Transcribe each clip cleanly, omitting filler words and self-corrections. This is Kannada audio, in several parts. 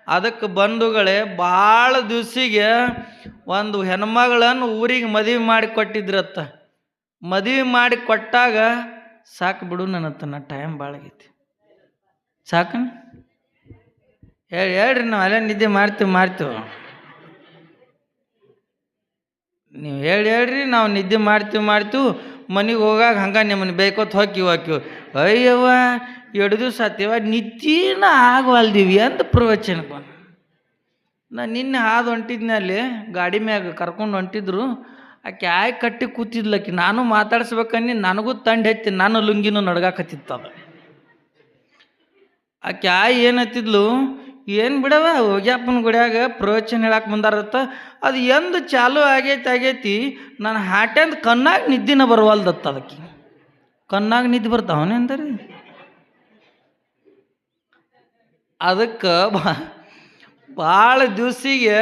ಅದಕ್ಕೆ ಬಂಧುಗಳೇ ಭಾಳ ದಿವ್ಸಿಗೆ ಒಂದು ಹೆಣ್ಮಗಳನ್ನು ಊರಿಗೆ ಮದುವೆ ಮಾಡಿ ಕೊಟ್ಟಿದ್ರತ್ತ. ಮದುವೆ ಮಾಡಿ ಕೊಟ್ಟಾಗ ಸಾಕು ಬಿಡು ನನ್ನತ್ತ ಟೈಮ್ ಭಾಳ ಆಗೈತಿ ಸಾಕು ಹೇಳ್ರಿ ನಾವು ಅಲ್ಲೇ ನಿದ್ದೆ ಮಾಡ್ತೀವಿ ನೀವು ಹೇಳ್ರಿ ನಾವು ನಿದ್ದೆ ಮಾಡ್ತೀವಿ ಮನೆಗೆ ಹೋಗಾಗ ಹಂಗೆ ನಿಮ್ಮನ್ನು ಬೇಕೋತ್ ಹೋಗ್ತೀವಿ ಅಯ್ಯವ್ವ 2 ದಿವಸ ಆತೀವ ನಿದ್ದೆನ ಆಗವಲ್ದೀವಿ ಅಂತ ಪ್ರವಚನ ಬಂದು. ನಾನು ನಿನ್ನೆ ಹಾದು ಹೊಂಟಿದ್ನಲ್ಲಿ ಗಾಡಿ ಮ್ಯಾಗ ಕರ್ಕೊಂಡು ಹೊಂಟಿದ್ರು. ಆಕೆ ಕಟ್ಟಿ ಕೂತಿದ್ಲಕ್ಕಿ. ನಾನು ಮಾತಾಡ್ಸ್ಬೇಕನ್ನಿ ನನಗೂ ತಂಡ ಹತ್ತಿ ನಾನು ಲುಂಗಿನೂ ನಡ್ಗಾಕತ್ತಿತ್ತದ. ಆಕೆ ಏನತ್ತಿದ್ಲು, ಏನು ಬಿಡವ ಹೋಗ್ಯಪ್ಪನ ಗುಡಿಯಾಗ ಪ್ರವಚನ ಹೇಳಕ್ಕೆ ಬಂದಾರತ್ತ, ಅದು ಎಂದು ಚಾಲು ಆಗೈತಿ ನಾನು ಹಾಟ್ಯಂದು ಕಣ್ಣಾಗ ನಿದ್ದಿನ ಬರವಲ್ದತ್ತ. ಅದಕ್ಕೆ ಕಣ್ಣಾಗ ನಿದ್ದೆ ಬರ್ತಾವನೆ ಅಂದರಿ. ಅದಕ್ಕೆ ಭಾಳ ದಿವಸಿಗೆ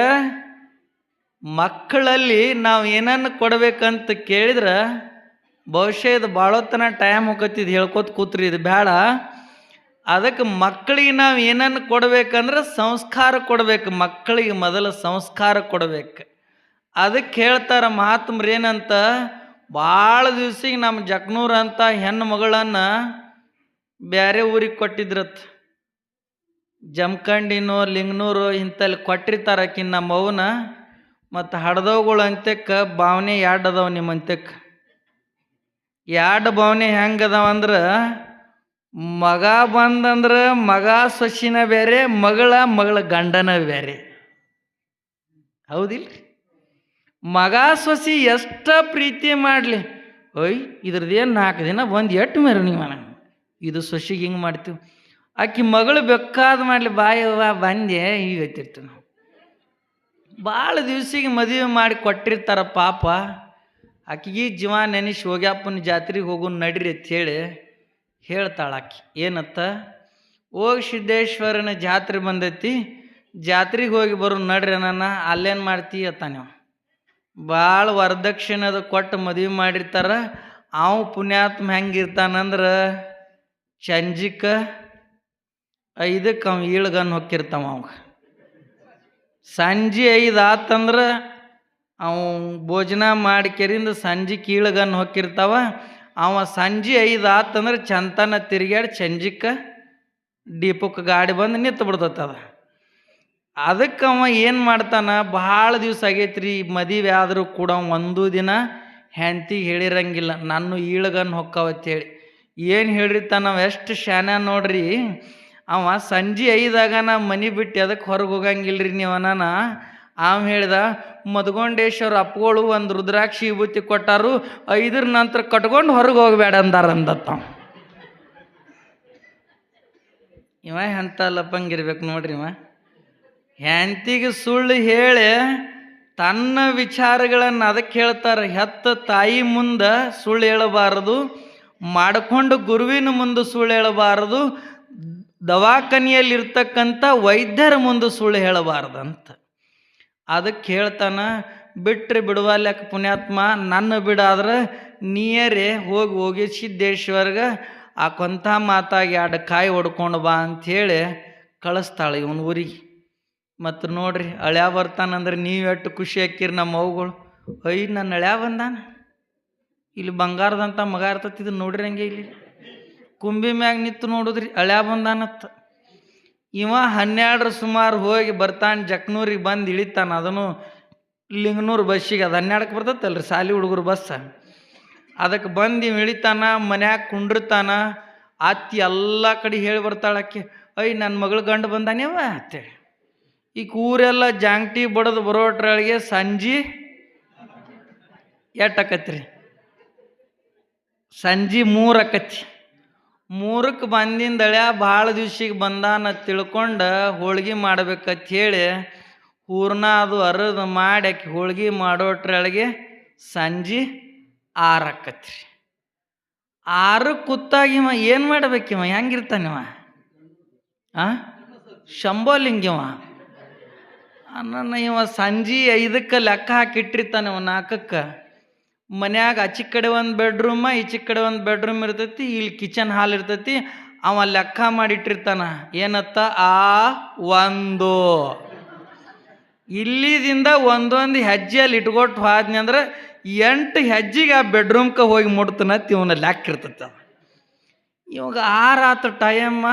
ಮಕ್ಕಳಲ್ಲಿ ನಾವು ಏನನ್ನು ಕೊಡ್ಬೇಕಂತ ಕೇಳಿದ್ರೆ ಬಹುಶಃ ಇದು ಭಾಳೋತ್ತನ ಟೈಮ್ ಹೋಗತ್ತಿದ್ದು ಹೇಳ್ಕೊತ ಕೂತ್ರಿ, ಇದು ಬೇಡ. ಅದಕ್ಕೆ ಮಕ್ಕಳಿಗೆ ನಾವು ಏನನ್ನು ಕೊಡ್ಬೇಕಂದ್ರೆ ಸಂಸ್ಕಾರ ಕೊಡ್ಬೇಕು. ಮಕ್ಕಳಿಗೆ ಮೊದಲು ಸಂಸ್ಕಾರ ಕೊಡ್ಬೇಕು. ಅದಕ್ಕೆ ಹೇಳ್ತಾರೆ ಮಹಾತ್ಮರು ಏನಂತ, ಭಾಳ ದಿವ್ಸಿಗೆ ನಮ್ಮ ಜಕ್ನೂರು ಅಂತ ಹೆಣ್ಣು ಮಗಳನ್ನು ಬೇರೆ ಊರಿಗೆ ಕೊಟ್ಟಿದ್ರತ್. ಜಮಖಂಡಿನೋ ಲಿಂಗನೂರು ಇಂಥಲ್ಲಿ ಕೊಟ್ಟಿರ್ತಾರೆ ಆಕಿನ ನಮ್ಮ ಅವನ. ಮತ್ತು ಹಡ್ದವುಗಳು ಅಂತ್ಯಕ್ಕೆ ಭಾವನೆ 2 ಅದಾವ. ನಿಮ್ಮ ಅಂತ್ಯಕ್ಕೆ 2 ಭಾವನೆ ಹೆಂಗೆ ಅದಾವಂದ್ರೆ, ಮಗ ಬಂದಂದ್ರೆ ಮಗ ಸೊಸಿನ ಬೇರೆ, ಮಗಳ ಗಂಡನ ಬೇರೆ. ಹೌದಿಲ್ಲ? ಮಗ ಸೊಸಿ ಎಷ್ಟ ಪ್ರೀತಿ ಮಾಡಲಿ, ಇದ್ರದ್ದೇನು 4 ದಿನ ಬಂದು ಎಟ್ಟು ಮೇರು ನೀವು ಇದು ಸೊಸಿಗೆ ಹಿಂಗೆ ಮಾಡ್ತೀವಿ. ಆಕಿ ಮಗಳು ಬೇಕಾದ ಮಾಡಲಿ, ಬಾಯವ್ವ ಬಂದೆ ಈಗ ಐತಿರ್ತೀವಿ ನಾವು. ಭಾಳ ದಿವ್ಸಿಗೆ ಮದುವೆ ಮಾಡಿ ಕೊಟ್ಟಿರ್ತಾರ ಪಾಪ. ಆಕಿಗೆ ಜೀವ ನೆನೆಸಿ ಹೋಗ್ಯಪ್ಪನ ಜಾತ್ರೆಗೆ ಹೋಗು ನಡ್ರಿ ಅಂತ ಹೇಳ್ತಾಳೆ ಆಕಿ. ಏನತ್ತ, ಹೋಗಿ ಸಿದ್ದೇಶ್ವರನ ಜಾತ್ರೆ ಬಂದೈತಿ, ಜಾತ್ರೆಗೆ ಹೋಗಿ ಬರೋ ನಡ್ರಿ ನನ್ನ. ಅಲ್ಲೇನು ಮಾಡ್ತೀ ಅತ್ತ ನೀವು. ಭಾಳ ವರದಕ್ಷಿಣೆ ಕೊಟ್ಟು ಮದುವೆ ಮಾಡಿರ್ತಾರ. ಅವ ಪುಣ್ಯಾತ್ಮ ಹೆಂಗಿರ್ತಾನಂದ್ರೆ ಸಂಜಿಕ 5ಕ್ಕೆ ಅವ ಈಳ್ಗನ್ ಹೊಕ್ಕಿರ್ತಾವ. ಅವಾಗ ಸಂಜೆ 5 ಆತಂದ್ರೆ ಅವ ಭೋಜನ ಮಾಡಿ ಕೆರಿಂದ ಸಂಜೆಗೆ ಈಳ್ಗನ್ ಹೊಕ್ಕಿರ್ತಾವ. ಅವ ಸಂಜೆ 5 ಆತಂದ್ರೆ ಚಂತನ ತಿರುಗಾಡಿ ಸಂಜಿಕ್ಕೆ ದೀಪಕ್ಕೆ ಗಾಡಿ ಬಂದು ನಿಂತು ಬಿಡ್ತದ. ಅದಕ್ಕೆ ಅವ ಏನು ಮಾಡ್ತಾನ, ಭಾಳ ದಿವಸ ಆಗೈತ್ರಿ ಮದುವೆ ಆದರೂ ಕೂಡ ಒಂದು ದಿನ ಹೆಂಡತಿಗೆ ಹೇಳಿರಂಗಿಲ್ಲ ನಾನು ಈಳ್ಗನ್ ಹೊಕ್ಕವತ್ತೇಳಿ. ಏನು ಹೇಳಿರ್ತಾನ ನಾವು, ಎಷ್ಟು ಶಾನ್ಯ ನೋಡ್ರಿ. ಅವ ಸಂಜೆ 5 ನಾ ಮನೆ ಬಿಟ್ಟು ಅದಕ್ಕೆ ಹೊರಗೆ ಹೋಗಂಗಿಲ್ರಿ ನೀವು ಅನಾನ. ಅವ ಹೇಳ್ದ, ಮಧುಗೊಂಡೇಶ್ವರ ಅಪ್ಪಗಳು ಒಂದು ರುದ್ರಾಕ್ಷಿ ವಿಭೂತಿ ಕೊಟ್ಟಾರು, 5 ನಂತರ ಕಟ್ಕೊಂಡು ಹೊರಗೆ ಹೋಗಬೇಡ ಅಂದಾರಂದತ್ತ. ಇವ ಎಂಥ ಲಪಂಗಿರ್ಬೇಕು ನೋಡ್ರಿ. ಇವ ಹೆಂಡತಿಗೆ ಸುಳ್ಳು ಹೇಳಿ ತನ್ನ ವಿಚಾರಗಳನ್ನು ಅದಕ್ಕೆ ಹೇಳ್ತಾರೆ. ಹೆತ್ತ ತಾಯಿ ಮುಂದೆ ಸುಳ್ಳು ಹೇಳಬಾರದು, ಮಾಡಿಕೊಂಡು ಗುರುವಿನ ಮುಂದೆ ಸುಳ್ಳು ಹೇಳಬಾರದು, ದವಾಖಾನೆಯಲ್ಲಿರ್ತಕ್ಕಂಥ ವೈದ್ಯರ ಮುಂದೆ ಸುಳ್ಳು ಹೇಳಬಾರ್ದಂತ. ಅದಕ್ಕೆ ಹೇಳ್ತಾನ, ಬಿಟ್ಟರೆ ಬಿಡುವಲ್ಯಾಕ ಪುಣ್ಯಾತ್ಮ, ನನ್ನ ಬಿಡಾದ್ರೆ ನೀರೇ ಹೋಗಿ ಸಿದ್ದೇಶ್ವರ್ಗೆ ಆ ಕೊಂತ ಮಾತಾಗಿ 2 ಕಾಯಿ ಹೊಡ್ಕೊಂಡು ಬಾ ಅಂಥೇಳಿ ಕಳಿಸ್ತಾಳೆ ಇವನು ಊರಿಗೆ. ಮತ್ತು ನೋಡ್ರಿ ಅಳ್ಯಾ ಬರ್ತಾನಂದ್ರೆ ನೀವು ಎಷ್ಟು ಖುಷಿ ಹಾಕಿರಿ ನಮ್ಮ ಅವುಗಳು. ನನ್ನ ಅಳ್ಯಾ ಬಂದಾನ, ಇಲ್ಲಿ ಬಂಗಾರದಂಥ ಮಗ ಇರ್ತತಿದ್ದು ನೋಡ್ರಿ. ಹಂಗೆ ಇಲ್ಲಿ ಕುಂಬಿ ಮ್ಯಾಗ ನಿಂತು ನೋಡಿದ್ರಿ ಅಳ್ಯಾ ಬಂದಾನತ್ತ. ಇವ 12 ಸುಮಾರು ಹೋಗಿ ಬರ್ತಾನೆ, ಜಕ್ನೂರಿಗೆ ಬಂದು ಇಳಿತಾನ. ಅದನ್ನು ಲಿಂಗನೂರು ಬಸ್ಸಿಗೆ, ಅದು 12ಕ್ಕೆ ಬರ್ತೈತಲ್ರಿ ಸಾಲಿ ಹುಡುಗರು ಬಸ್. ಅದಕ್ಕೆ ಬಂದು ಇವ ಇಳಿತಾನ, ಮನ್ಯಾಗ ಕುಂಡಿರ್ತಾನ. ಅತ್ತಿ ಎಲ್ಲ ಕಡೆ ಹೇಳಿ ಬರ್ತಾಳಕ್ಕೆ, ನನ್ನ ಮಗಳು ಗಂಡು ಬಂದಾನೇವ ಅಂತೇಳಿ. ಈಗ ಊರೆಲ್ಲ ಜಾಂಗ್ಟಿ ಬಡದು ಬರೋಟ್ರೊಳಗೆ ಸಂಜೆ ಎಟ್ಟಕತ್ರಿ, ಸಂಜೆ 3 ಆಕತಿ. 3ಕ್ಕೆ ಬಂದಿಂದ ಅಳ್ಯಾ ಭಾಳ ದಿವ್ಸಿಗೆ ಬಂದಾನ ತಿಳ್ಕೊಂಡು ಹೋಳ್ಗೆ ಮಾಡ್ಬೇಕಂತ ಹೇಳಿ ಹೂರ್ಣ ಅದು ಅರದು ಮಾಡಿ ಆಕಿ ಹೋಳ್ಗೆ ಮಾಡೋಟ್ರೊಳಗೆ ಸಂಜೆ 6 ಆಕತ್ರಿ. 6 ಕೂತಾಗ ಇವ ಏನು ಮಾಡ್ಬೇಕಿವ, ಹೆಂಗಿರ್ತಾನಿವ? ಶಂಬೋಲಿಂಗಿವ. ಇವ ಸಂಜೆ 5ಕ್ಕೆ ಲೆಕ್ಕ ಹಾಕಿಟ್ಟಿರ್ತಾನೆ. 4ಕ್ಕೆ ಮನ್ಯಾಗ ಆಚೆ ಕಡೆ ಒಂದು ಬೆಡ್ರೂಮ, ಈಚೆ ಕಡೆ ಒಂದು ಬೆಡ್ರೂಮ್ ಇರ್ತೈತಿ, ಇಲ್ಲಿ ಕಿಚನ್ ಹಾಲ್ ಇರ್ತೈತಿ. ಅವ ಲೆಕ್ಕ ಮಾಡಿಟ್ಟಿರ್ತಾನ ಏನತ್ತ ಆ ಒಂದು ಇಲ್ಲಿದಿಂದ ಒಂದೊಂದು ಹೆಜ್ಜೆಯಲ್ಲಿ ಇಟ್ಕೊಟ್ಟು ಹೋದ್ನಿ ಅಂದ್ರೆ 8 ಹೆಜ್ಜೆಗೆ ಆ ಬೆಡ್ರೂಮ್ಗೆ ಹೋಗಿ ಮುಡ್ತಾನತ್ ಇವನ ಲೆಕ್ಕ ಇರ್ತೈತೆ. ಇವಾಗ 6 ಆತು ಟೈಮ.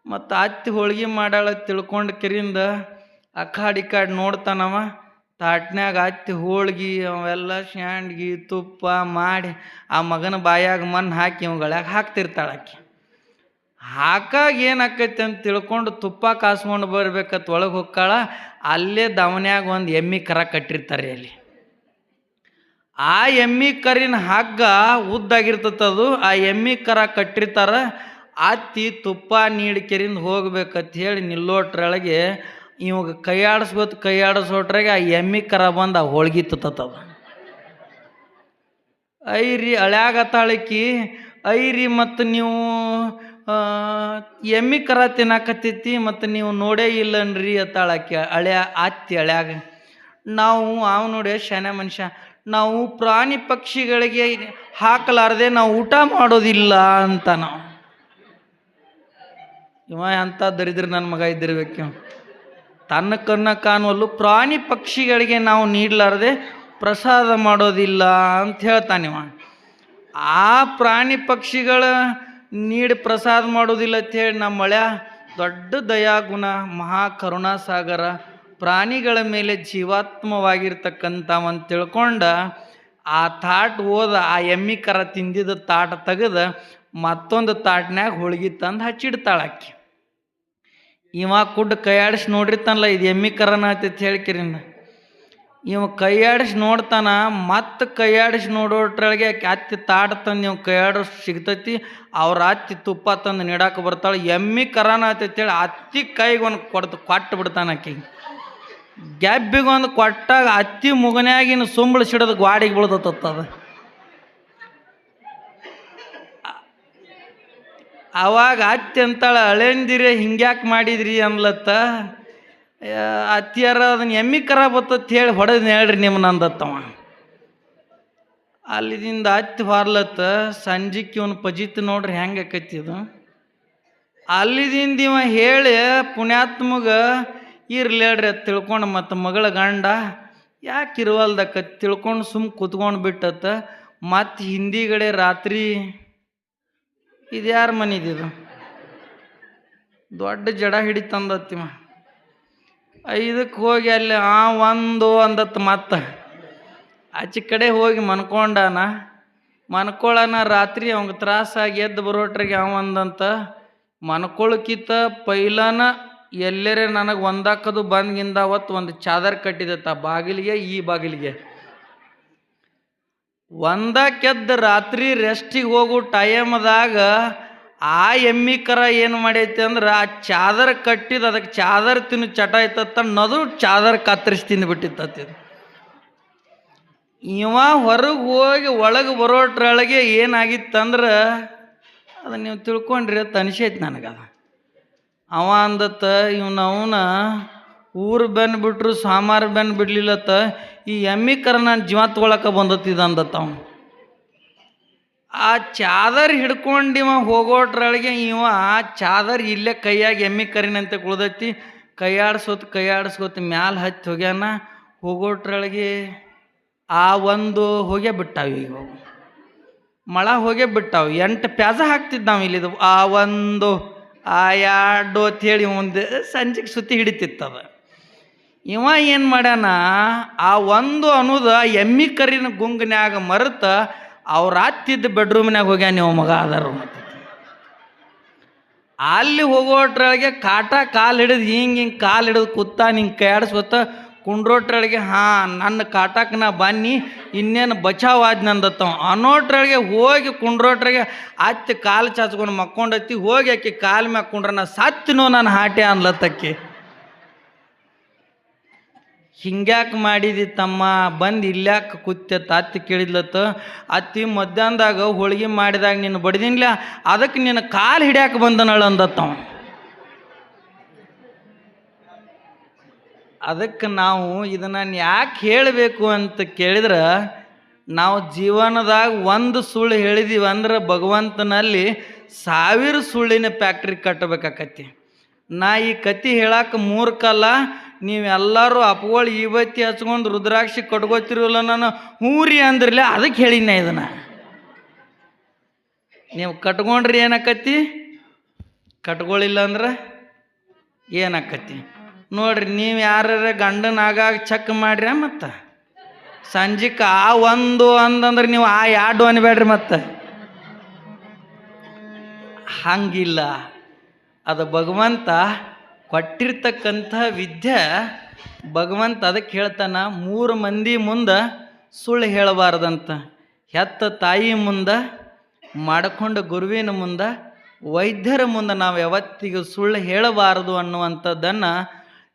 ಮತ್ತು ಅತ್ತಿ ಹೋಳ್ಗೆ ಮಾಡಾಳ ತಿಳ್ಕೊಂಡು ಕೆರಿಂದ ಆ ಕಾಡಿ ನೋಡ್ತಾನವ. ತಾಟ್ನ್ಯಾಗ ಅತ್ತಿ ಹೋಳ್ಗೆ ಅವೆಲ್ಲ ಶಾಂಡ್ಗಿ ತುಪ್ಪ ಮಾಡಿ ಆ ಮಗನ ಬಾಯಾಗ ಮಣ್ಣು ಹಾಕಿ ಇವ್ಗಳಾಗ ಹಾಕ್ತಿರ್ತಾಳಾಕಿ. ಹಾಕಾಗ ಏನಾಕೈತಿ ಅಂತ ತಿಳ್ಕೊಂಡು ತುಪ್ಪ ಕಾಸ್ಕೊಂಡು ಬರ್ಬೇಕತ್ ಒಳಗೆ ಹೊಕ್ಕಾಳ. ಅಲ್ಲೇ ದವನ್ಯಾಗ ಒಂದು ಎಮ್ಮಿ ಕರ ಕಟ್ಟಿರ್ತಾರೆ. ಅಲ್ಲಿ ಆ ಎಮ್ಮಿ ಕರಿನ ಹಗ್ಗ ಉದ್ದಾಗಿರ್ತದದು. ಆ ಎಮ್ಮಿ ಕರ ಕಟ್ಟಿರ್ತಾರ. ಅತ್ತಿ ತುಪ್ಪ ನೀಡಿ ಕೆರಿಂದ ಹೋಗ್ಬೇಕಂತ ಹೇಳಿ ನಿಲ್ಲೋಟ್ರೊಳಗೆ ಇವಾಗ ಕೈಯಾಡಿಸೋಟ್ರಾಗೆ ಆ ಎಮ್ಮಿ ಕರ ಬಂದು ಆ ಹೋಳ್ಗಿ ತುತ್ತದ. ಐರಿ ಹಳ್ಯಾಗತ್ತಾಳಿಕಿ ಐರಿ ಮತ್ತು ನೀವು ಎಮ್ಮಿ ಕರ ತಿನ್ನಾಕತ್ತೈತಿ ಮತ್ತು ನೀವು ನೋಡೇ ಇಲ್ಲನ್ರಿ ಅತ್ತಾಳಕಿ ಅತ್ತಿ ಹಳ್ಯಾಗ. ನಾವು ನೋಡಿ ಶಾನೆ ಮನುಷ್ಯ, ನಾವು ಪ್ರಾಣಿ ಪಕ್ಷಿಗಳಿಗೆ ಹಾಕಲಾರದೆ ನಾವು ಊಟ ಮಾಡೋದಿಲ್ಲ ಅಂತ. ನಾವು ಇವ ಅಂತ ದರಿದ್ರ ನನ್ನ ಮಗ ಇದ್ದಿರ್ಬೇಕು. ತನ್ನ ಕನ್ನ ಕಾಣುವಲ್ಲು ಪ್ರಾಣಿ ಪಕ್ಷಿಗಳಿಗೆ ನಾವು ನೀಡಲಾರದೆ ಪ್ರಸಾದ ಮಾಡೋದಿಲ್ಲ ಅಂತ ಹೇಳ್ತಾನಿವ. ಆ ಪ್ರಾಣಿ ಪಕ್ಷಿಗಳ ನೀಡಿ ಪ್ರಸಾದ ಮಾಡೋದಿಲ್ಲ ಅಂಥೇಳಿ ನಮ್ಮ ಮಳ್ಯ ದೊಡ್ಡ ದಯಾಗುಣ ಮಹಾ ಕರುಣಾಸಾಗರ ಪ್ರಾಣಿಗಳ ಮೇಲೆ ಜೀವಾತ್ಮವಾಗಿರ್ತಕ್ಕಂಥವಂತ ತಿಳ್ಕೊಂಡ ಆ ತಾಟ್ ಹೋದ ಆ ಎಮ್ಮಿ ಕರ ತಿಂದಿದ್ದ ತಾಟ ತೆಗೆದು ಮತ್ತೊಂದು ತಾಟ್ನ್ಯಾಗ ಹೋಳ್ಗಿ ತಂದು ಹಚ್ಚಿಡ್ತಾಳಾಕಿ. ಇವ ಕುಡ್ ಕೈಯಾಡಿಸಿ ನೋಡಿರ್ತಾನಲ್ಲ ಇದು ಎಮ್ಮಿ ಕರನ ಆತೈತಿ ಹೇಳ್ಕಿರಿನ. ಇವ ಕೈಯಾಡಿಸಿ ನೋಡ್ತಾನ. ಮತ್ತು ಕೈಯಾಡಿಸಿ ನೋಡೋಟ್ರೊಳಗೆ ಅತ್ತಿ ತಾಟ ತಂದು ಇವ್ ಕೈಯಾಡಿಸ್ ಸಿಗ್ತೈತಿ. ಅವ್ರ ಅತ್ತಿ ತುಪ್ಪ ತಂದು ನೀಡಾಕ ಬರ್ತಾಳೆ. ಎಮ್ಮಿ ಕರನ ಆತೈತಿ ಹೇಳಿ ಅತ್ತಿ ಕೈಗೆ ಒಂದು ಕೊಟ್ಟು ಬಿಡ್ತಾನ ಆಕಿ. ಗ್ಯಾಬ್ಬಿಗೊಂದು ಕೊಟ್ಟಾಗ ಅತ್ತಿ ಮುಗನ್ಯಾಗಿನ ಸುಂಬಳ ಸಿಡೋದು ಗಾಡಿಗೆ ಬೀಳ್ದತ್ತದ. ಅವಾಗ ಅತ್ತಿ ಅಂತಾಳ ಹಳೆಂದಿರೆ ಹಿಂಗ್ಯಾಕೆ ಮಾಡಿದ್ರಿ ಅನ್ಲತ್ತ. ಅತ್ತಿಯಾರ ಅದನ್ನ ಎಮ್ಮಿ ಕರ ಬತ್ತತ್ ಹೇಳಿ ಹೊಡೆದ್ ಹೇಳ್ರಿ ನಿಮ್ಮನ್ನ ಅಂದತ್ತವ. ಅಲ್ಲಿದಿಂದ ಅತ್ತಿ ಹೊರ್ಲತ್ತ. ಸಂಜಿಕ್ಕೆ ಇವನು ಪಜಿತ್ ನೋಡ್ರಿ ಹೆಂಗೆ ಆಕೈತಿ ಇದು. ಅಲ್ಲಿದಿಂದ ಇವ ಹೇಳಿ ಪುಣ್ಯಾತ್ಮಗ ಇರ್ಲಿ ಹೇಳ್ರಿ ಅಂತ ತಿಳ್ಕೊಂಡು ಮತ್ತು ಮಗಳ ಗಂಡ ಯಾಕೆ ಇರುವಲ್ದಕ್ಕ ತಿಳ್ಕೊಂಡು ಕೂತ್ಕೊಂಡು ಬಿಟ್ಟತ್ತ. ಮತ್ತು ಹಿಂದಿಗಡೆ ರಾತ್ರಿ ಇದು ಯಾರ ಮನಿದಿದು ದೊಡ್ಡ ಜಡ ಹಿಡಿತಂದತ್ತಿವ. 5ಕ್ಕೆ ಹೋಗಿ ಅಲ್ಲಿ ಒಂದು ಅಂದತ್ತು. ಮತ್ತು ಆಚೆ ಕಡೆ ಹೋಗಿ ಮನ್ಕೊಳ್ಳೋಣ ರಾತ್ರಿ ಅವಂಗೆ ತ್ರಾಸಾಗಿ ಎದ್ದು ಬರೋಟ್ರಿಗೆ ಅಂದಂತ ಮನ್ಕೊಳಕಿತ್ತ ಪೈಲಾನ ಎಲ್ಲರೇ ನನಗೆ ಒಂದಾಕದು ಬಂದ್ಗಿಂದ ಅವತ್ತು ಒಂದು ಚಾದರ್ ಕಟ್ಟಿದತ್ತ ಬಾಗಿಲಿಗೆ ಈ ಬಾಗಿಲಿಗೆ ಒಂದಕ್ಕೆದ್ದು ರಾತ್ರಿ ರೆಸ್ಟಿಗೆ ಹೋಗೋ ಟೈಮ್ದಾಗ ಆ ಎಮ್ಮಿ ಕರ ಏನು ಮಾಡೈತಿ ಅಂದ್ರೆ ಆ ಚಾದರ್ ಕಟ್ಟಿದ ಅದಕ್ಕೆ ಚಾದರ್ ತಿನ್ನು ಚಟ ಐತತ್ತ ನದು ಚಾದರ್ ಕತ್ತರಿಸಿ ತಿಂದುಬಿಟ್ಟಿತ್ತತಿ. ಇವ ಹೊರಗೆ ಹೋಗಿ ಒಳಗೆ ಬರೋಟ್ರೊಳಗೆ ಏನಾಗಿತ್ತಂದ್ರೆ ಅದನ್ನು ನೀವು ತಿಳ್ಕೊಂಡ್ರಿ ಅಂತ ಅನಿಸೈತಿ ನನಗದ. ಅವ ಅಂದತ್ತ ಅವನ ಊರು ಬೆನ್ನು ಬಿಟ್ರು ಸಾಮಾರು ಬೆನ್ನು ಬಿಡ್ಲಿಲ್ಲತ್ತ ಈ ಎಮ್ಮಿ ಕರ ನಾನು ಜೀವ ತೊಗೊಳಕ್ಕೆ ಬಂದತ್ತಿದ ಅಂದತ್ತ ಅವನು. ಆ ಚಾದರ್ ಹಿಡ್ಕೊಂಡಿವ ಹೋಗೋಟ್ರೊಳಗೆ ಇವ ಚಾದರ್ ಇಲ್ಲೇ ಕೈಯಾಗಿ ಎಮ್ಮಿ ಕರಿನಂತೆ ಕುಳ್ದೈತಿ. ಕೈಯಾಡಿಸ್ಕೋತ ಮ್ಯಾಲೆ ಹತ್ತಿ ಹೋಗ್ಯಾನ. ಹೋಗೋಟ್ರೊಳಗೆ ಆ ಒಂದು ಹೋಗೇ ಬಿಟ್ಟಾವ. ಈಗ ಮಳ ಹೋಗೇ ಬಿಟ್ಟಾವ. 8 ಪ್ಯಾಜ ಹಾಕ್ತಿದ್ದು ನಾವು ಇಲ್ಲಿದು ಆ ಒಂದು ಆ ಎರಡು ಅಂಥೇಳಿ ಒಂದು ಸಂಜೆಗೆ ಸುತ್ತಿ ಹಿಡಿತಿತ್ತದ. ಇವ ಏನು ಮಾಡ್ಯಾನ ಆ ಒಂದು ಅನ್ನೋದು ಎಮ್ಮಿ ಕರಿನ ಗುಂಗನ್ಯಾಗ ಮರೆತ ಅವ್ರ ಹತ್ತಿದ್ದ ಬೆಡ್ರೂಮ್ನಾಗ ಹೋಗ್ಯಾನ. ನೀವು ಮಗ ಅದಾರ ಮತ್ತೆ ಅಲ್ಲಿ ಹೋಗೋಟ್ರೊಳಗೆ ಕಾಲು ಹಿಡಿದು ಹಿಂಗೆ ಕಾಲು ಹಿಡಿದು ಕೂತಾನ. ಹಿಂಗೆ ಕೈಯಾಡಿಸ್ಕೊತ ಕುಂಡ್ರೋಟ್ರೊಳಗೆ ನನ್ನ ಕಾಟಕ್ಕೆ ನಾ ಬನ್ನಿ ಇನ್ನೇನು ಬಚಾವಾದ್ ನಂದತ್ತವ ಅನ್ನೋಟ್ರೊಳಗೆ ಹೋಗಿ ಕುಂಡ್ರೋಟ್ರೊಳಗೆ ಅತ್ತಿ ಕಾಲು ಚಾಚ್ಕೊಂಡು ಮಕ್ಕೊಂಡತ್ತಿ. ಹೋಗಿ ಆಕಿ ಕಾಲು ಮ್ಯಾಗ ಕುಂಡ್ರ ನಾ ಸತ್ತಿನೋ ನಾನು ಹಾಟೆ ಅನ್ಲತ್ತಕ್ಕಿ. ಹಿಂಗ್ಯಾಕೆ ಮಾಡಿದಿ ತಮ್ಮ ಬಂದು ಇಲ್ಯಾಕೆ ಕೂತ್ಯತ್ತ ಅತ್ತಿ ಕೇಳಿದ್ಲತ್ತ. ಅತ್ತಿ ಮಧ್ಯಾಹ್ನದಾಗ ಹೋಳ್ಗೆ ಮಾಡಿದಾಗ ನೀನು ಬಡ್ದಿನ್ಲ ಅದಕ್ಕೆ ನಿನ್ನ ಕಾಲು ಹಿಡ್ಯಾಕೆ ಬಂದನಳ ಅಂದತ್ತವ. ಅದಕ್ಕೆ ನಾವು ಇದನ್ನು ಯಾಕೆ ಹೇಳಬೇಕು ಅಂತ ಕೇಳಿದ್ರೆ ನಾವು ಜೀವನದಾಗ ಒಂದು ಸುಳ್ಳು ಹೇಳಿದೀವಿ ಅಂದ್ರೆ ಭಗವಂತನಲ್ಲಿ 1000 ಸುಳ್ಳಿನ ಫ್ಯಾಕ್ಟ್ರಿ ಕಟ್ಟಬೇಕಾಕತಿ. ನಾ ಈ ಕತಿ ಹೇಳಕ್ಕೆ ಮೂರ್ಖಲ್ಲ. ನೀವೆಲ್ಲರೂ ಅಪ್ಗಳು ಇವತ್ತಿ ಹಚ್ಕೊಂಡು ರುದ್ರಾಕ್ಷಿ ಕಟ್ಕೋತಿರಲ್ಲ, ನಾನು ಹೂರಿ ಅಂದ್ರಲ್ಲ, ಅದಕ್ಕೆ ಹೇಳಿನ ಇದನ್ನು. ನೀವು ಕಟ್ಕೊಂಡ್ರಿ ಏನಾಕತಿ, ಕಟ್ಕೊಳ್ಳಿಲ್ಲ ಅಂದ್ರೆ ಏನಾಕತಿ ನೋಡ್ರಿ. ನೀವು ಯಾರ ಗಂಡನ ಆಗಾಗ ಚೆಕ್ ಮಾಡ್ರಿ, ಮತ್ತು ಸಂಜೆಗೆ ಆ ಒಂದು ಅಂದಂದ್ರೆ ನೀವು ಆ 2 ಅನ್ಬೇಡ್ರಿ. ಮತ್ತು ಹಂಗಿಲ್ಲ, ಅದು ಭಗವಂತ ಕೊಟ್ಟಿರ್ತಕ್ಕಂಥ ವಿದ್ಯೆ. ಭಗವಂತ ಅದಕ್ಕೆ ಹೇಳ್ತಾನ, 3 ಮಂದಿ ಮುಂದೆ ಸುಳ್ಳು ಹೇಳಬಾರ್ದಂತ. ಹೆತ್ತ ತಾಯಿ ಮುಂದೆ, ಮಾಡಿಕೊಂಡ ಗುರುವಿನ ಮುಂದೆ, ವೈದ್ಯರ ಮುಂದೆ ನಾವು ಯಾವತ್ತಿಗೂ ಸುಳ್ಳು ಹೇಳಬಾರದು ಅನ್ನುವಂಥದ್ದನ್ನು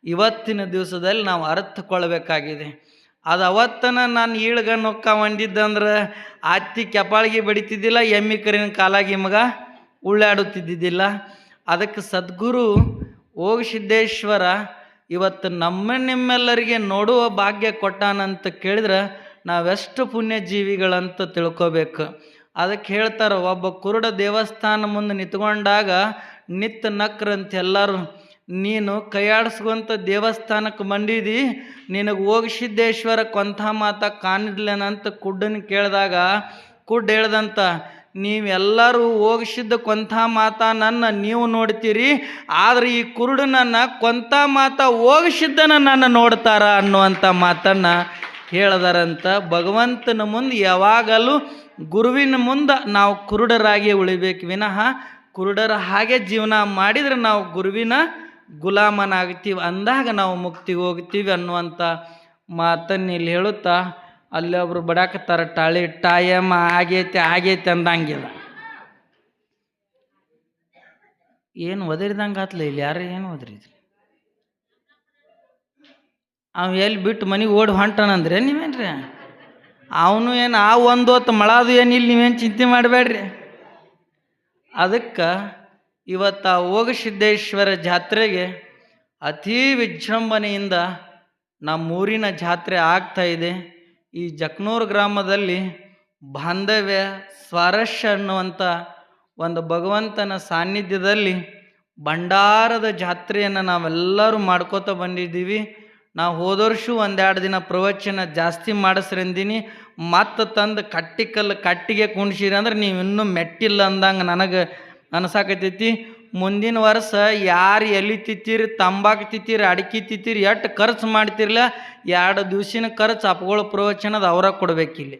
ಇವತ್ತಿನ ದಿವಸದಲ್ಲಿ ನಾವು ಅರ್ಥಕೊಳ್ಬೇಕಾಗಿದೆ. ಅದು ಅವತ್ತನ ನಾನು ಈಳ್ಗ ನೊಕ್ಕ ಒಂದಿದ್ದಂದ್ರೆ ಅತ್ತಿ ಕೆಪಾಳಿಗೆ ಬಡಿತಿದ್ದಿಲ್ಲ, ಎಮ್ಮಿ ಕರಿನ ಕಾಲಾಗಿ ಮಗ ಉಳ್ಳಾಡುತ್ತಿದ್ದಿದ್ದಿಲ್ಲ. ಅದಕ್ಕೆ ಸದ್ಗುರು ಓಗಸಿದ್ದೇಶ್ವರ ಇವತ್ತು ನಿಮ್ಮೆಲ್ಲರಿಗೆ ನೋಡುವ ಭಾಗ್ಯ ಕೊಟ್ಟಾನಂತ ಕೇಳಿದ್ರೆ ನಾವೆಷ್ಟು ಪುಣ್ಯಜೀವಿಗಳಂತ ತಿಳ್ಕೊಬೇಕು. ಅದಕ್ಕೆ ಹೇಳ್ತಾರೆ, ಒಬ್ಬ ಕುರುಡ ದೇವಸ್ಥಾನ ಮುಂದೆ ನಿಂತ್ಕೊಂಡಾಗ ನಿತ್ತ ನಕ್ರಂತ ಎಲ್ಲರೂ. ನೀನು ಕೈಯಾಡಿಸ್ಕೊಂತ ದೇವಸ್ಥಾನಕ್ಕೆ ಬಂದಿದ್ದಿ, ನಿನಗೆ ಓಗಸಿದ್ದೇಶ್ವರ ಕೊಂಥ ಮಾತ ಕಾಣಿದ್ಲೇನಂತ ಕುಡ್ಡನ ಕೇಳಿದಾಗ ಕುಡ್ಡ ಹೇಳ್ದಂತ, ನೀವೆಲ್ಲರೂ ಓಗಸಿದ್ದ ಕೊಂಥ ಮಾತ ನೀವು ನೋಡ್ತೀರಿ, ಆದರೆ ಈ ಕುರುಡನನ್ನು ಕೊಂಥ ಮಾತ ಓಗಸಿದ್ದನ ನನ್ನ ನೋಡ್ತಾರ ಅನ್ನುವಂಥ ಮಾತನ್ನು ಹೇಳ್ದಾರಂತ. ಭಗವಂತನ ಮುಂದೆ ಯಾವಾಗಲೂ ಗುರುವಿನ ಮುಂದೆ ನಾವು ಕುರುಡರಾಗಿ ಉಳಿಬೇಕು ವಿನಃ ಕುರುಡರ ಹಾಗೆ ಜೀವನ ಮಾಡಿದರೆ ನಾವು ಗುರುವಿನ ಗುಲಾಮನಾಗ್ತೀವಿ. ಅಂದಾಗ ನಾವು ಮುಕ್ತಿಗೆ ಹೋಗ್ತೀವಿ ಅನ್ನುವಂಥ ಮಾತನ್ನು ಇಲ್ಲಿ ಹೇಳುತ್ತಾ, ಅಲ್ಲಿ ಒಬ್ರು ಬಡಾಕತ್ತಾರ, ಟೈಮ್ ಆಗೈತೆ ಅಂದಂಗಿಲ್ಲ. ಏನು ಒದರಿದಂಗೆ ಆತ್ಲ ಇಲ್ಲಿ, ಯಾರು ಏನು ಒದರಿದ್ರಿ? ಅವ ಎಲ್ಲಿ ಬಿಟ್ಟು ಮನೆಗೆ ಓಡಿ ಹೊಂಟಾನಂದ್ರೆ ನೀವೇನ್ರಿ? ಅವನು ಏನು ಆ ಒಂದು ಹೊತ್ತು ಮಳಾದು ಏನಿಲ್ಲ, ನೀವೇನು ಚಿಂತೆ ಮಾಡಬೇಡ್ರಿ. ಅದಕ್ಕೆ ಇವತ್ತು ಆ ಓಗಸಿದ್ದೇಶ್ವರ ಜಾತ್ರೆಗೆ ಅತೀ ವಿಜೃಂಭಣೆಯಿಂದ ನಮ್ಮೂರಿನ ಜಾತ್ರೆ ಆಗ್ತಾಯಿದೆ. ಈ ಜಕ್ನೂರು ಗ್ರಾಮದಲ್ಲಿ ಬಾಂಧವ್ಯ ಸ್ವಾರಸ್ಯ ಅನ್ನುವಂಥ ಒಂದು ಭಗವಂತನ ಸಾನ್ನಿಧ್ಯದಲ್ಲಿ ಭಂಡಾರದ ಜಾತ್ರೆಯನ್ನು ನಾವೆಲ್ಲರೂ ಮಾಡ್ಕೋತ ಬಂದಿದ್ದೀವಿ. ನಾವು ಹೋದ ವರ್ಷ 1-2 ದಿನ ಪ್ರವಚನ ಜಾಸ್ತಿ ಮಾಡಿಸ್ರಂದೀನಿ. ಮತ್ತೆ ತಂದು ಕಟ್ಟಿಗೆ ಕುಣಿಸಿರಿ ಅಂದ್ರೆ ನೀವು ಇನ್ನೂ ಮೆಟ್ಟಿಲ್ಲ ಅಂದಂಗೆ ನನಗೆ ಅನ್ಸಾಕತ್ತೈತಿ. ಮುಂದಿನ ವರ್ಷ ಯಾರು ಎಲ್ಲಿ ತಿತ್ತೀರಿ, ತಂಬಾಕು ತಿತ್ತೀರಿ, ಅಡಿಕೆ ತಿತ್ತೀರಿ, ಎಷ್ಟು ಖರ್ಚು ಮಾಡ್ತಿರ್ಲ 2 ದಿವಸಿನ ಖರ್ಚು ಅಪ್ಗಳ ಪ್ರವಚನದ ಅವರ ಕೊಡ್ಬೇಕಿಲ್ಲಿ.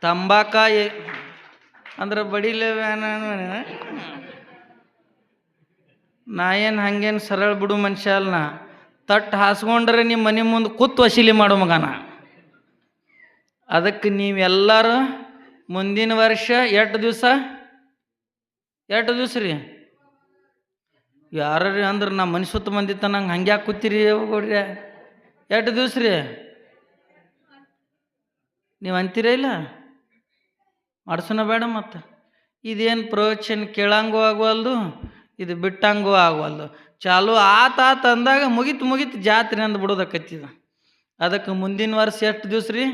ತಂಬಾಕ ಅಂದ್ರೆ ಬಡಿಲೇ ನಾ ಏನು ಹಂಗೇನು ಸರಳ ಬಿಡು ಮನುಷ್ಯ ಅಲ್ಲ. ತಟ್ಟು ಹಾಸ್ಕೊಂಡ್ರೆ ನಿಮ್ಮ ಮನೆ ಮುಂದೆ ಕೂತು ವಸೂಲಿ ಮಾಡೋ ಮಗನ. ಅದಕ್ಕೆ ನೀವೆಲ್ಲರೂ ಮುಂದಿನ ವರ್ಷ 2 ದಿವಸ ರೀ ಯಾರು ಅಂದ್ರೆ ನಾ ಮನೆ ಸುತ್ತ ಬಂದಿತ್ತ ನಂಗೆ ಹಂಗೆ ಯಾಕೆ ಕೂತೀರಿ ಹೋಗ್ರಿ? 2 ದಿವಸ ರೀ ನೀವು ಅಂತೀರ ಇಲ್ಲ ಮಾಡ್ಸೋಣ ಬೇಡ. ಮತ್ತು ಇದೇನು ಪ್ರವಚನ ಕೇಳಂಗೂ ಆಗವಲ್ದು, ಇದು ಬಿಟ್ಟಂಗೂ ಆಗವಲ್ದು. ಚಾಲು ಆತ ಅಂದಾಗ ಮುಗೀತು ಜಾತ್ರೆ ಅಂದು ಬಿಡೋದಕ್ಕತ್ತಿದ. ಅದಕ್ಕೆ ಮುಂದಿನ ವರ್ಷ ಎಷ್ಟು ದಿವಸ ರೀ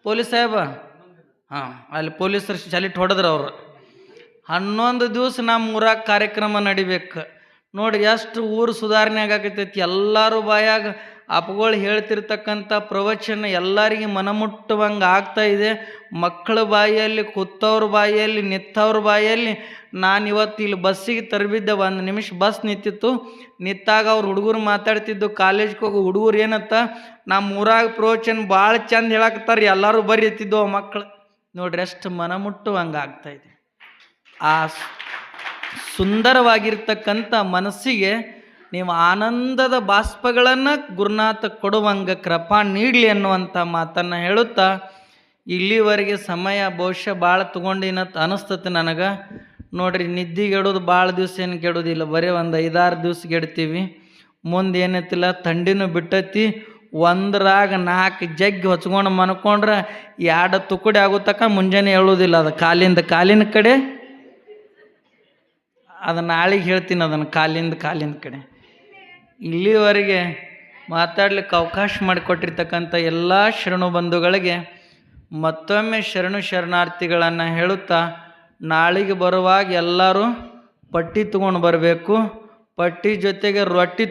ಪೊಲೀಸ್ ಸಾಹೇಬ? ಹಾಂ, ಅಲ್ಲಿ ಪೊಲೀಸರು ಚಲಿಟ್ ಹೊಡೆದ್ರು ಅವರು. 11 ದಿವಸ ನಮ್ಮ ಊರಾಗ ಕಾರ್ಯಕ್ರಮ ನಡಿಬೇಕು. ನೋಡಿ ಎಷ್ಟು ಊರು ಸುಧಾರಣೆ ಆಗಾಕತ್ತೈತಿ. ಎಲ್ಲರೂ ಬಾಯಾಗ ಅಪ್ಪಗಳು ಹೇಳ್ತಿರ್ತಕ್ಕಂಥ ಪ್ರವಚನ ಎಲ್ಲರಿಗೆ ಮನಮುಟ್ಟುವಂಗೆ ಆಗ್ತಾಯಿದೆ. ಮಕ್ಕಳ ಬಾಯಿಯಲ್ಲಿ, ಕೂತವ್ರ ಬಾಯಿಯಲ್ಲಿ, ನಿಂತವ್ರ ಬಾಯಿಯಲ್ಲಿ. ನಾನು ಇವತ್ತು ಇಲ್ಲಿ ಬಸ್ಸಿಗೆ ತರಬಿದ್ದೆ, 1 ನಿಮಿಷ ಬಸ್ ನಿಂತಿತ್ತು. ನಿಂತಾಗ ಅವ್ರು ಹುಡುಗರು ಮಾತಾಡ್ತಿದ್ದು, ಕಾಲೇಜ್ಗೆ ಹೋಗೋ ಹುಡುಗರು ಏನತ್ತ, ನಮ್ಮ ಊರಾಗ ಪ್ರವಚನ ಭಾಳ ಚಂದ ಹೇಳಾಕತ್ತಾರೆ, ಎಲ್ಲರೂ ಬರೀತಿದ್ದವು ಮಕ್ಕಳು. ನೋಡ್ರಿ ಎಷ್ಟು ಮನಮುಟ್ಟುವಂಗೆ ಆಗ್ತಾಯಿದೆ. ಆ ಸುಂದರವಾಗಿರ್ತಕ್ಕಂಥ ಮನಸ್ಸಿಗೆ ನೀವು ಆನಂದದ ಬಾಷ್ಪಗಳನ್ನು ಗುರುನಾಥ ಕೊಡುವಂಗೆ ಕೃಪಾ ನೀಡಲಿ ಅನ್ನುವಂಥ ಮಾತನ್ನು ಹೇಳುತ್ತಾ, ಇಲ್ಲಿವರೆಗೆ ಸಮಯ ಬಹುಶಃ ಭಾಳ ತೊಗೊಂಡಿನಂತ ಅನಿಸ್ತತೆ ನನಗೆ. ನೋಡ್ರಿ, ನಿದ್ದಿಗೆಡೋದು ಭಾಳ ದಿವಸ ಏನು ಕೆಡೋದಿಲ್ಲ, ಬರೀ 1-5-6 ದಿವಸ ಗೆಡ್ತೀವಿ. ಮುಂದೆ ಏನೈತಿಲ್ಲ, ಥಂಡಿನೂ ಬಿಟ್ಟೈತಿ. 1ರಾಗ 4 ಜಗ್ಗಿ ಹೊಚ್ಕೊಂಡು ಮನ್ಕೊಂಡ್ರೆ 2 ತುಕಡಿ ಆಗೋ ತನಕ ಮುಂಜಾನೆ ಹೇಳೋದಿಲ್ಲ. ಅದು ಕಾಲಿನ ಕಡೆ, ಅದು ನಾಳೆಗೆ ಹೇಳ್ತೀನಿ ಅದನ್ನು, ಕಾಲಿಂದ ಕಡೆ. ಇಲ್ಲಿವರೆಗೆ ಮಾತಾಡ್ಲಿಕ್ಕೆ ಅವಕಾಶ ಮಾಡಿಕೊಟ್ಟಿರ್ತಕ್ಕಂಥ ಎಲ್ಲ ಶರಣು ಬಂಧುಗಳಿಗೆ ಮತ್ತೊಮ್ಮೆ ಶರಣಾರ್ಥಿಗಳನ್ನು ಹೇಳುತ್ತಾ ನಾಳೆಗೆ ಬರುವಾಗ ಎಲ್ಲರೂ ಪಟ್ಟಿ ತೊಗೊಂಡು ಬರಬೇಕು. ಪಟ್ಟಿ ಜೊತೆಗೆ ರೊಟ್ಟಿ